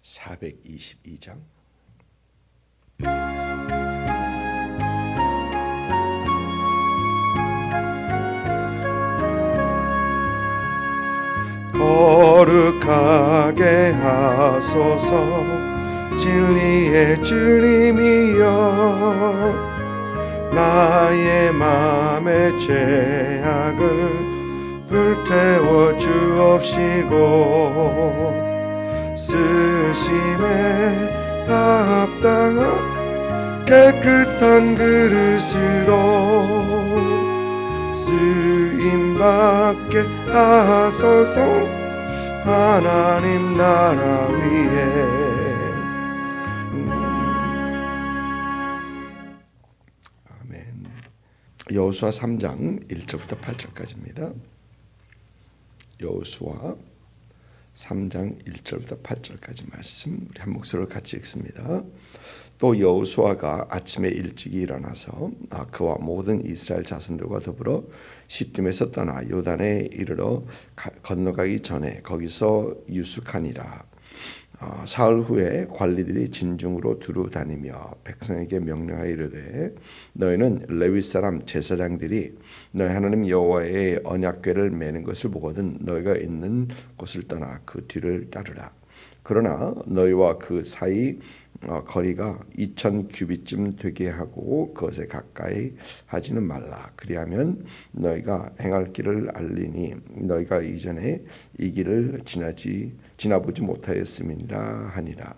422장. 거룩하게 하소서 진리의 주님이여, 나의 맘의 죄악을 불태워 주옵시고, 쓰심에 합당한 깨끗한 그릇으로 쓰임받게 하소서. 하나님 나라 위에. 아멘. 여호수아 3장 1절부터 8절까지입니다. 여호수아 3장 1절부터 8절까지 말씀 우리 한 목소리로 같이 읽습니다. 또 여호수아가 아침에 일찍이 일어나서 그와 모든 이스라엘 자손들과 더불어 시딤에서 떠나 요단에 이르러 건너가기 전에 거기서 유숙하니라. 사흘 후에 관리들이 진중으로 두루 다니며 백성에게 명령하여 이르되, 너희는 레위 사람 제사장들이 너희 하나님 여호와의 언약궤를 매는 것을 보거든 너희가 있는 곳을 떠나 그 뒤를 따르라. 그러나 너희와 그 사이 거리가 2000 규빗쯤 되게 하고 그것에 가까이 하지는 말라. 그리하면 너희가 행할 길을 알리니 너희가 이전에 이 길을 지나보지 못하였음이니라 하니라.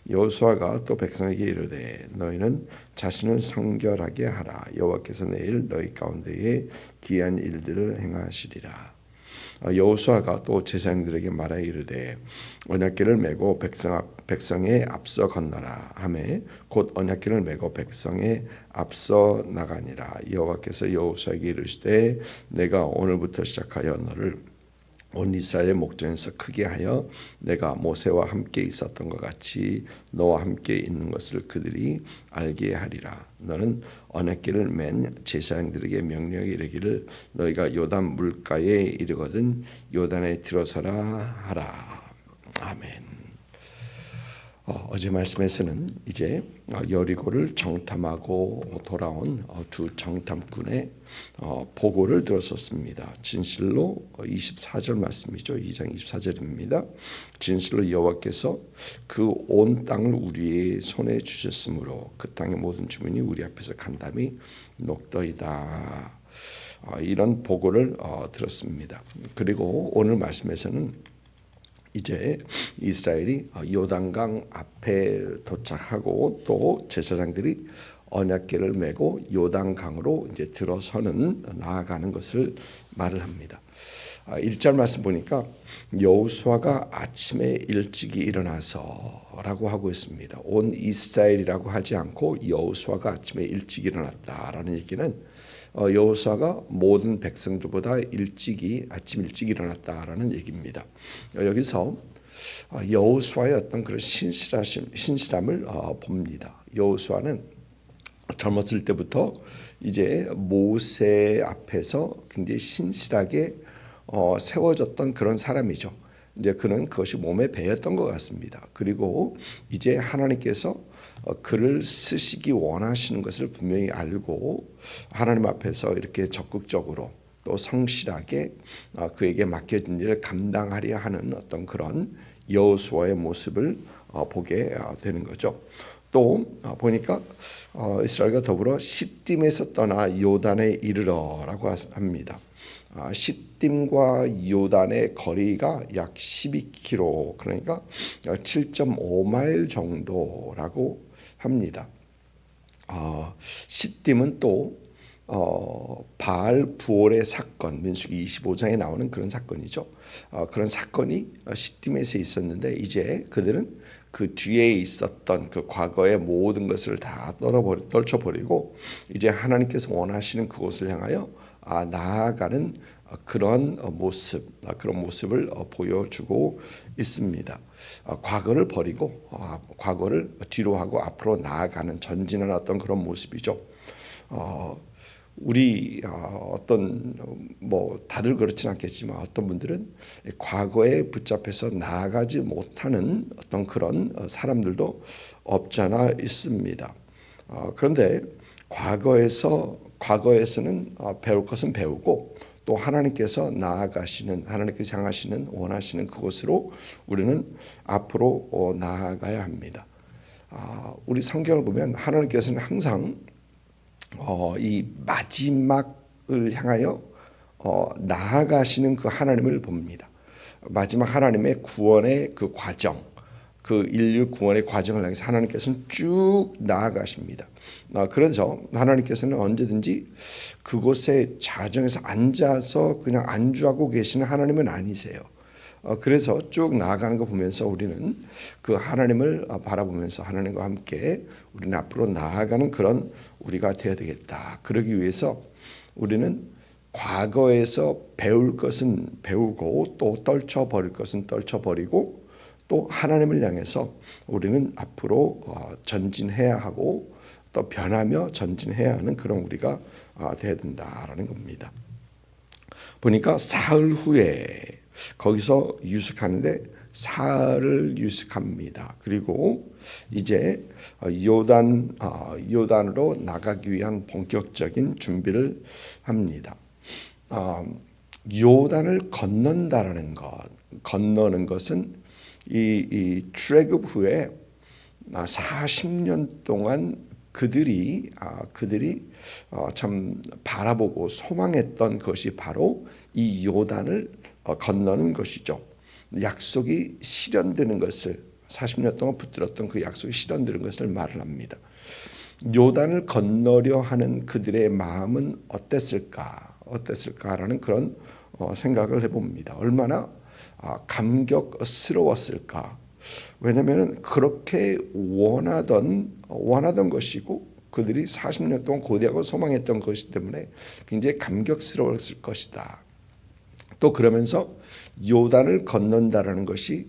여호수아가 또 백성에게 이르되, 너희는 자신을 성결하게 하라. 여호와께서 내일 너희 가운데에 기이한 일들을 행하시리라. 여호수아가 또 제사장들에게 말하여 이르되, 언약궤를 메고 백성에 앞서 건너라 하매 곧 언약궤를 메고 백성에 앞서 나가니라. 여호와께서 여호수아에게 이르시되, 내가 오늘부터 시작하여 너를 온 이스라엘의 목전에서 크게 하여 내가 모세와 함께 있었던 것 같이 너와 함께 있는 것을 그들이 알게 하리라. 너는 언약궤를 맨 제사장들에게 명령하여 이르기를, 너희가 요단 물가에 이르거든 요단에 들어서라 하라. 아멘. 어제 말씀에서는 이제 여리고를 정탐하고 돌아온 두 정탐꾼의 보고를 들었었습니다. 진실로 24절 말씀이죠. 2장 24절입니다. 진실로 여호와께서 그 온 땅을 우리의 손에 주셨으므로 그 땅의 모든 주민이 우리 앞에서 간담이 녹더이다. 이런 보고를 들었습니다. 그리고 오늘 말씀에서는 이제 이스라엘이 요단강 앞에 도착하고 또 제사장들이 언약궤를 메고 요단강으로 이제 들어서는 나아가는 것을 말을 합니다. 1절 말씀 보니까 여호수아가 아침에 일찍이 일어나서라고 하고 있습니다. 온 이스라엘이라고 하지 않고 여호수아가 아침에 일찍 일어났다라는 얘기는 여호수아가 모든 백성들보다 아침 일찍 일어났다라는 얘기입니다. 여기서 여호수아의 어떤 그런 신실함을 봅니다. 여호수아는 젊었을 때부터 이제 모세 앞에서 굉장히 신실하게 세워졌던 그런 사람이죠. 이제 그는 그것이 몸에 배였던 것 같습니다. 그리고 이제 하나님께서 그를 쓰시기 원하시는 것을 분명히 알고 하나님 앞에서 이렇게 적극적으로 또 성실하게 그에게 맡겨진 일을 감당하려 하는 어떤 그런 여호수아의 모습을 보게 되는 거죠. 또 보니까 이스라엘과 더불어 시딤에서 떠나 요단에 이르러라고 합니다. 시딤과 요단의 거리가 약 12km, 그러니까 7.5마일 정도라고 합니다. 시딤은 또 바알 부올의 사건, 민수기 25장에 나오는 그런 사건이죠. 그런 사건이 시딤에서 있었는데 이제 그들은 그 뒤에 있었던 그 과거의 모든 것을 다 떨쳐버리고 이제 하나님께서 원하시는 그곳을 향하여 나아가는 그런 모습을 보여주고 있습니다. 과거를 버리고 과거를 뒤로 하고 앞으로 나아가는 전진하는 어떤 그런 모습이죠. 우리 어떤 뭐 다들 그렇진 않겠지만 어떤 분들은 과거에 붙잡혀서 나아가지 못하는 어떤 그런 사람들도 없잖아 있습니다. 그런데 과거에서는 배울 것은 배우고 또 하나님께서 나아가시는 하나님께서 향하시는 원하시는 그곳으로 우리는 앞으로 나아가야 합니다. 우리 성경을 보면 하나님께서는 항상 이 마지막을 향하여 나아가시는 그 하나님을 봅니다. 마지막 하나님의 구원의 그 과정, 그 인류 구원의 과정을 향해서 하나님께서는 쭉 나아가십니다. 그래서 하나님께서는 언제든지 그곳에 자정에서 앉아서 그냥 안주하고 계시는 하나님은 아니세요. 그래서 쭉 나아가는 거 보면서 우리는 그 하나님을 바라보면서 하나님과 함께 우리는 앞으로 나아가는 그런 우리가 되어야 되겠다. 그러기 위해서 우리는 과거에서 배울 것은 배우고 또 떨쳐버릴 것은 떨쳐버리고 또 하나님을 향해서 우리는 앞으로 전진해야 하고 또 변하며 전진해야 하는 그런 우리가 되어야 된다라는 겁니다. 보니까 사흘 후에 거기서 유숙하는데 사흘을 유숙합니다. 그리고 이제 요단으로 나가기 위한 본격적인 준비를 합니다. 요단을 건넌다라는 것, 건너는 것은 이 출애굽 후에 40년 동안 그들이 참 바라보고 소망했던 것이 바로 이 요단을 건너는 것이죠. 약속이 실현되는 것을 40년 동안 붙들었던 그 약속이 실현되는 것을 말을 합니다. 요단을 건너려 하는 그들의 마음은 어땠을까라는 그런 생각을 해봅니다. 얼마나 감격스러웠을까. 왜냐하면 그렇게 원하던 것이고 그들이 40년 동안 고대하고 소망했던 것이기 때문에 굉장히 감격스러웠을 것이다. 또 그러면서 요단을 건넌다라는 것이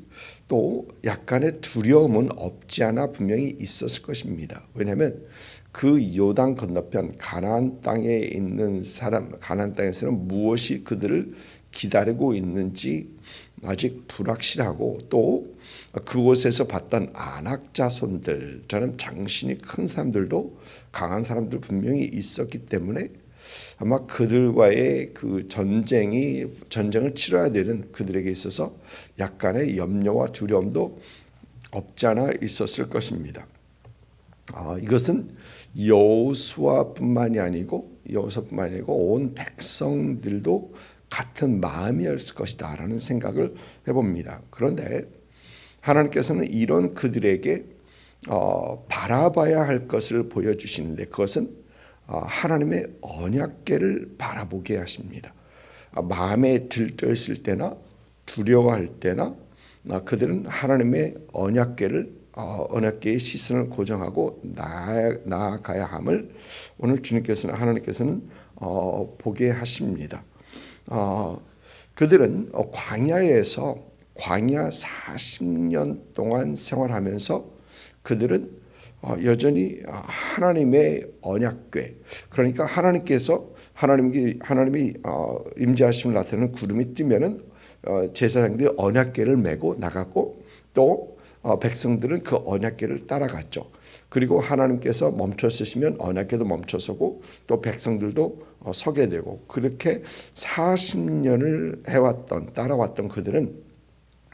또 약간의 두려움은 없지 않아 분명히 있었을 것입니다. 왜냐하면 그 요단 건너편 가나안 땅에 있는 가나안 땅에서는 무엇이 그들을 기다리고 있는지 아직 불확실하고 또 그곳에서 봤던 아낙 자손들, 저는 장신이 큰 사람들도 강한 사람들 분명히 있었기 때문에 아마 그들과의 그 전쟁을 치러야 되는 그들에게 있어서 약간의 염려와 두려움도 없지 않아 있었을 것입니다. 이것은 여호수아뿐만이 아니고 온 백성들도 같은 마음이었을 것이다라는 생각을 해봅니다. 그런데 하나님께서는 이런 그들에게 바라봐야 할 것을 보여주시는데 그것은 하나님의 언약궤를 바라보게 하십니다. 마음에 들떠 있을 때나 두려워할 때나 그들은 하나님의 언약궤의 시선을 고정하고 나아가야 함을 오늘 하나님께서는 보게 하십니다. 그들은 광야 40년 동안 생활하면서 그들은 여전히 하나님의 언약궤, 그러니까 하나님이 임재하심을 나타내는 구름이 뜨면은 제사장들이 언약궤를 메고 나갔고 또 백성들은 그 언약궤를 따라갔죠. 그리고 하나님께서 멈춰서시면 언약궤도 멈춰서고 또 백성들도 서게 되고 그렇게 40년을 따라왔던 그들은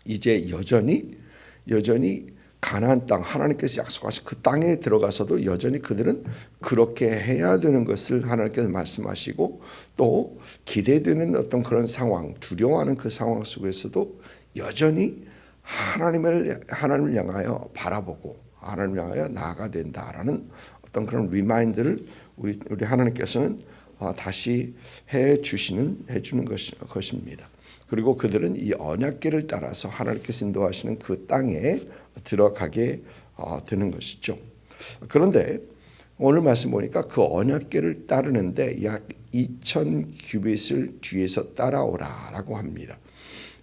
이제 여전히 가나안 땅 하나님께서 약속하신 그 땅에 들어가서도 여전히 그들은 그렇게 해야 되는 것을 하나님께서 말씀하시고 또 기대되는 어떤 그런 상황, 두려워하는 그 상황 속에서도 여전히 하나님을 향하여 바라보고 하나님을 향하여 나아가야 된다라는 어떤 그런 리마인드를 우리 하나님께서는 다시 해주는 것입니다. 그리고 그들은 이 언약궤를 따라서 하나님께서 인도하시는 그 땅에 들어가게 되는 것이죠. 그런데 오늘 말씀 보니까 그 언약궤를 따르는데 약 2000규빗을 뒤에서 따라오라라고 합니다.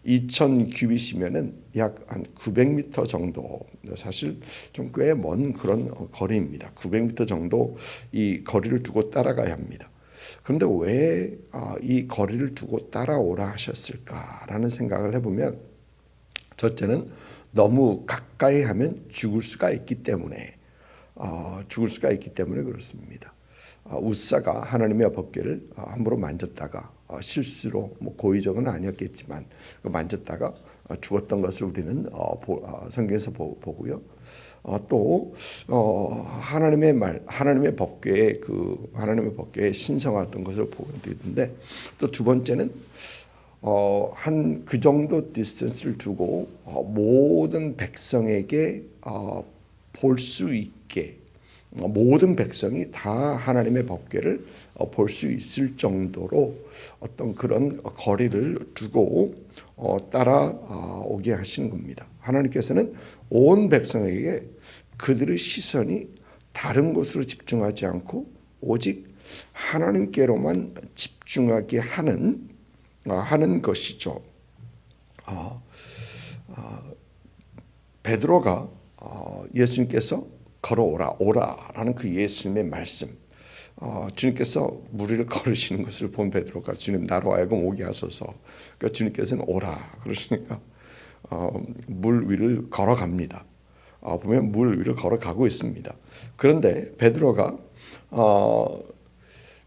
2000규빗이면은 약 한 900m 정도, 사실 좀 꽤 먼 그런 거리입니다. 900m 정도 이 거리를 두고 따라가야 합니다. 그런데 왜 이 거리를 두고 따라오라 하셨을까라는 생각을 해보면, 첫째는 너무 가까이 하면 죽을 수가 있기 때문에 그렇습니다. 웃사가 하나님의 법궤를 함부로 만졌다가 실수로, 고의적은 아니었겠지만 만졌다가 죽었던 것을 우리는 성경에서 보고요. 또 하나님의 법궤에 신성했던 것을 보게 되는데, 또 두 번째는 한 그 정도 디스턴스를 두고 모든 백성에게 볼 수 있게, 모든 백성이 다 하나님의 법궤를 볼 수 있을 정도로 어떤 그런 거리를 두고 따라오게 하시는 겁니다. 하나님께서는 온 백성에게 그들의 시선이 다른 곳으로 집중하지 않고 오직 하나님께로만 집중하게 하는 것이죠. 베드로가 예수님께서 오라라는 그 예수님의 말씀, 주님께서 무리를 걸으시는 것을 본 베드로가 주님 나로 하여금 오게 하소서. 그러니까 주님께서는 오라 그러시니까 물 위를 걸어갑니다. 보면 물 위를 걸어가고 있습니다. 그런데 베드로가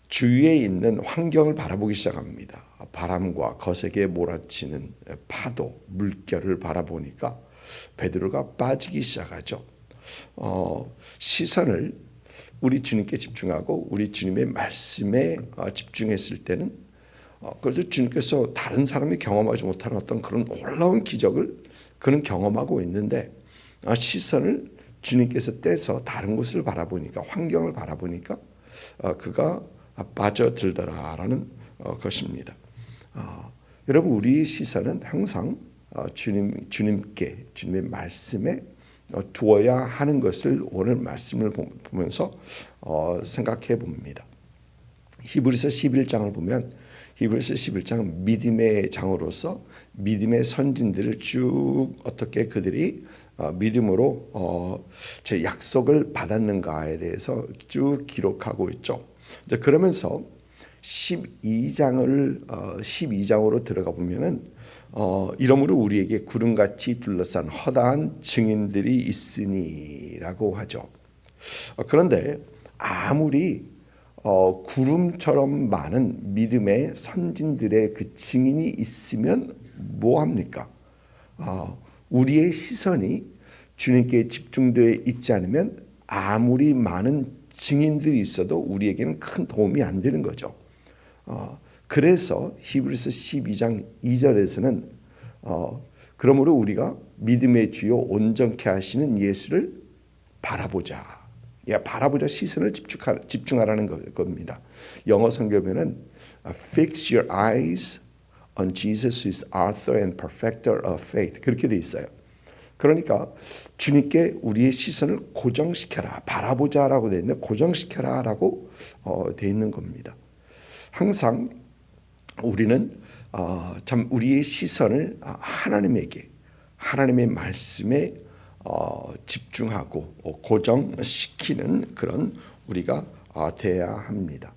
주위에 있는 환경을 바라보기 시작합니다. 바람과 거세게 몰아치는 파도, 물결을 바라보니까 베드로가 빠지기 시작하죠. 시선을 우리 주님께 집중하고 우리 주님의 말씀에 집중했을 때는 그래도 주님께서 다른 사람이 경험하지 못하는 어떤 그런 놀라운 기적을 그는 경험하고 있는데, 시선을 주님께서 떼서 다른 곳을 바라보니까, 환경을 바라보니까 그가 빠져들더라라는 것입니다. 여러분, 우리의 시선은 항상 주님께, 주님의 말씀에 두어야 하는 것을 오늘 말씀을 보면서 생각해 봅니다. 히브리서 11장을 보면, 히브리서 11장은 믿음의 장으로서 믿음의 선진들을 쭉 어떻게 그들이 믿음으로 제 약속을 받았는가에 대해서 쭉 기록하고 있죠. 그러면서 12장으로 들어가 보면은 이러므로 우리에게 구름같이 둘러싼 허다한 증인들이 있으니라고 하죠. 그런데 아무리 구름처럼 많은 믿음의 선진들의 그 증인이 있으면 뭐합니까? 우리의 시선이 주님께 집중되어 있지 않으면 아무리 많은 증인들이 있어도 우리에게는 큰 도움이 안 되는 거죠. 그래서 히브리서 12장 2절에서는 그러므로 우리가 믿음의 주요 온전케 하시는 예수를 바라보자. 바라보자, 시선을 집중하라는 겁니다. 영어 성경에는 Fix your eyes on Jesus, who is author and perfecter of faith. 그렇게 돼 있어요. 그러니까 주님께 우리의 시선을 고정시켜라, 바라보자라고 돼 있는, 고정시켜라라고 돼 있는 겁니다. 항상 우리는 참 우리의 시선을 하나님에게, 하나님의 말씀에 집중하고 고정시키는 그런 우리가 되어야 합니다.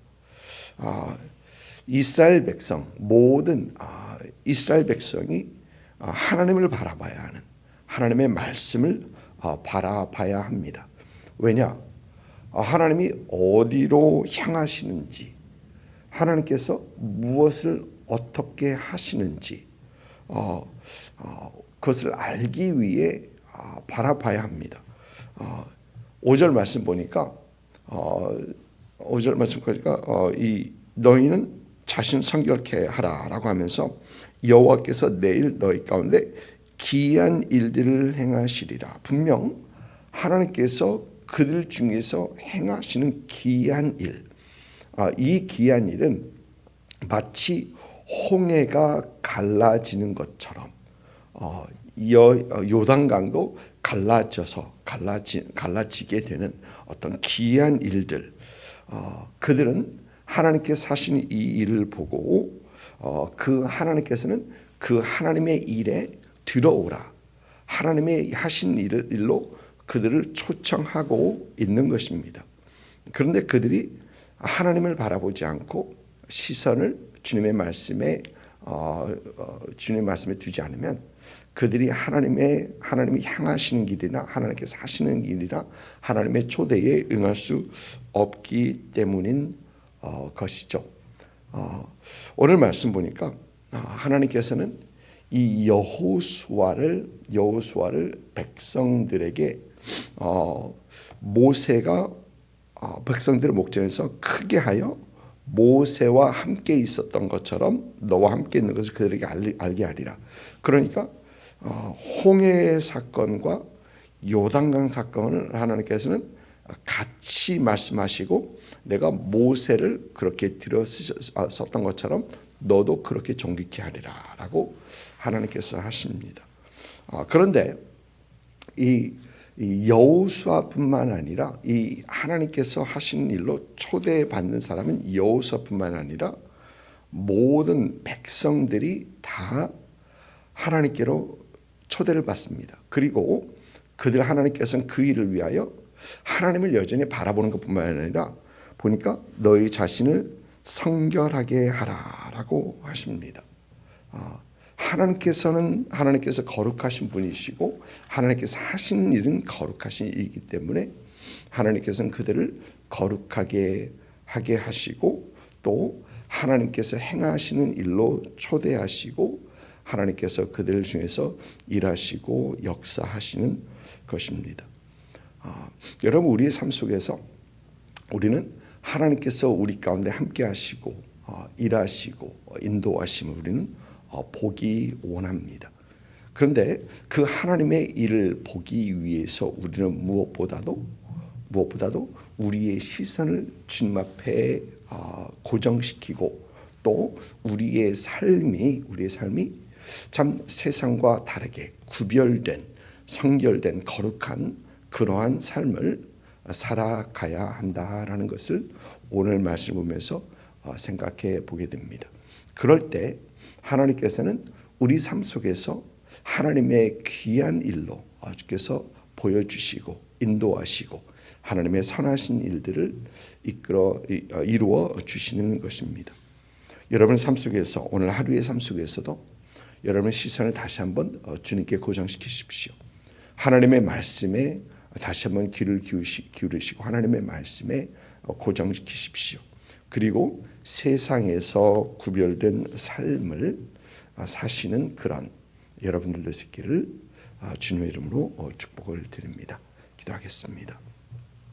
이스라엘 백성, 모든 이스라엘 백성이 하나님을 바라봐야 하는, 하나님의 말씀을 바라봐야 합니다. 왜냐? 하나님이 어디로 향하시는지, 하나님께서 무엇을 어떻게 하시는지 그것을 알기 위해 바라봐야 합니다. 5절 말씀 보니까 5절 말씀 보니까 이 너희는 자신 성결케 하라라고 하면서 여호와께서 내일 너희 가운데 기이한 일들을 행하시리라. 분명 하나님께서 그들 중에서 행하시는 기이한 일, 이 기이한 일은 마치 홍해가 갈라지는 것처럼 요단강도 갈라지게 되는 어떤 기이한 일들, 그들은 하나님께서 하시는 이 일을 보고 그 하나님께서는 그 하나님의 일에 들어오라, 하나님의 하신 일로 그들을 초청하고 있는 것입니다. 그런데 그들이 하나님을 바라보지 않고 시선을 주님의 말씀에 두지 않으면 그들이 하나님이 향하시는 길이나 하나님께서 하시는 길이나 하나님의 초대에 응할 수 없기 때문인 것이죠. 오늘 말씀 보니까 하나님께서는 이 여호수아를 백성들에게 모세가 백성들의 목전에서 크게 하여 모세와 함께 있었던 것처럼 너와 함께 있는 것을 그들에게 알게 하리라. 그러니까 홍해 사건과 요단강 사건을 하나님께서는 같이 말씀하시고 내가 모세를 그렇게 들었었던 것처럼 너도 그렇게 존귀케 하리라 라고 하나님께서 하십니다. 그런데 이 여호수아뿐만 아니라 이 하나님께서 하신 일로 초대받는 사람은 여호수아뿐만 아니라 모든 백성들이 다 하나님께로 초대를 받습니다. 그리고 하나님께서는 그 일을 위하여 하나님을 여전히 바라보는 것뿐만 아니라 보니까 너희 자신을 성결하게 하라라고 하십니다. 하나님께서 거룩하신 분이시고 하나님께서 하신 일은 거룩하신 일이기 때문에 하나님께서는 그들을 거룩하게 하게 하시고 또 하나님께서 행하시는 일로 초대하시고 하나님께서 그들 중에서 일하시고 역사하시는 것입니다. 여러분 우리의 삶 속에서 우리는 하나님께서 우리 가운데 함께 하시고 일하시고 인도하심을 우리는 보기 원합니다. 그런데 그 하나님의 일을 보기 위해서 우리는 무엇보다도 우리의 시선을 주님 앞에 고정시키고 또 우리의 삶이 참 세상과 다르게 구별된 성결된 거룩한 그러한 삶을 살아가야 한다라는 것을 오늘 말씀을 보면서 생각해 보게 됩니다. 그럴 때 하나님께서는 우리 삶 속에서 하나님의 귀한 일로 주께서 보여주시고 인도하시고 하나님의 선하신 일들을 이루어 주시는 것입니다. 여러분 삶 속에서 오늘 하루의 삶 속에서도 여러분의 시선을 다시 한번 주님께 고정시키십시오. 하나님의 말씀에 다시 한번 귀를 기울이시고 하나님의 말씀에 고정시키십시오. 그리고 세상에서 구별된 삶을 사시는 그런 여러분들 되시기를 주님의 이름으로 축복을 드립니다. 기도하겠습니다.